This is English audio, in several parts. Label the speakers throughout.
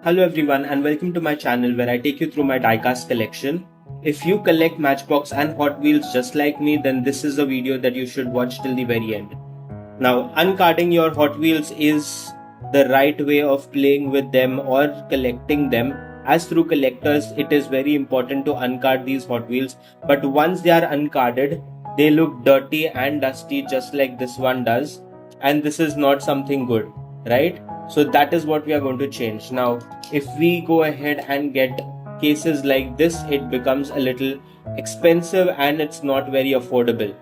Speaker 1: Hello everyone and welcome to my channel where I take you through my diecast collection. If you collect Matchbox and Hot Wheels just like me, then this is a video that you should watch till the very end. Now, uncarding your Hot Wheels is the right way of playing with them or collecting them. As through collectors, it is very important to uncard these Hot Wheels, but once they are uncarded, they look dirty and dusty just like this one does, and this is not something good, right? So that is what we are going to change. Now, if we go ahead and get cases like this, it becomes a little expensive and it's not very affordable.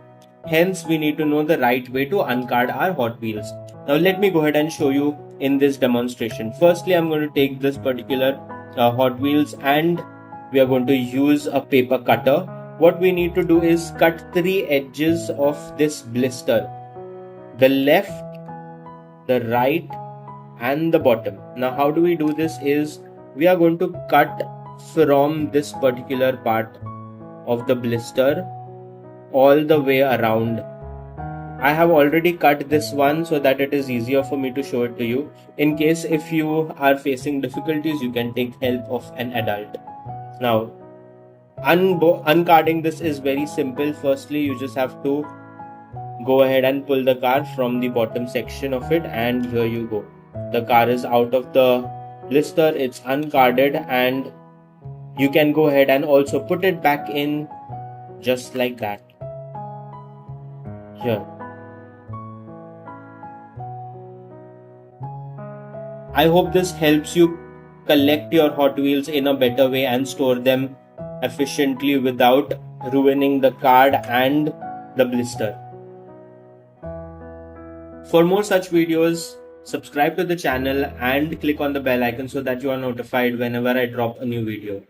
Speaker 1: Hence, we need to know the right way to uncard our Hot Wheels. Now, let me go ahead and show you in this demonstration. Firstly, I'm going to take this particular Hot Wheels and we are going to use a paper cutter. What we need to do is cut 3 edges of this blister. The left, the right and the bottom. Now how do we do this is we are going to cut from this particular part of the blister all the way around. I have already cut this one so that it is easier for me to show it to you. In case if you are facing difficulties, you can take help of an adult. Now uncarding this is very simple. Firstly, you just have to go ahead and pull the car from the bottom section of it, and here you go. The car is out of the blister, it's uncarded, and you can go ahead and also put it back in just like that. Here. I hope this helps you collect your Hot Wheels in a better way and store them efficiently without ruining the card and the blister. For more such videos, subscribe to the channel and click on the bell icon so that you are notified whenever I drop a new video.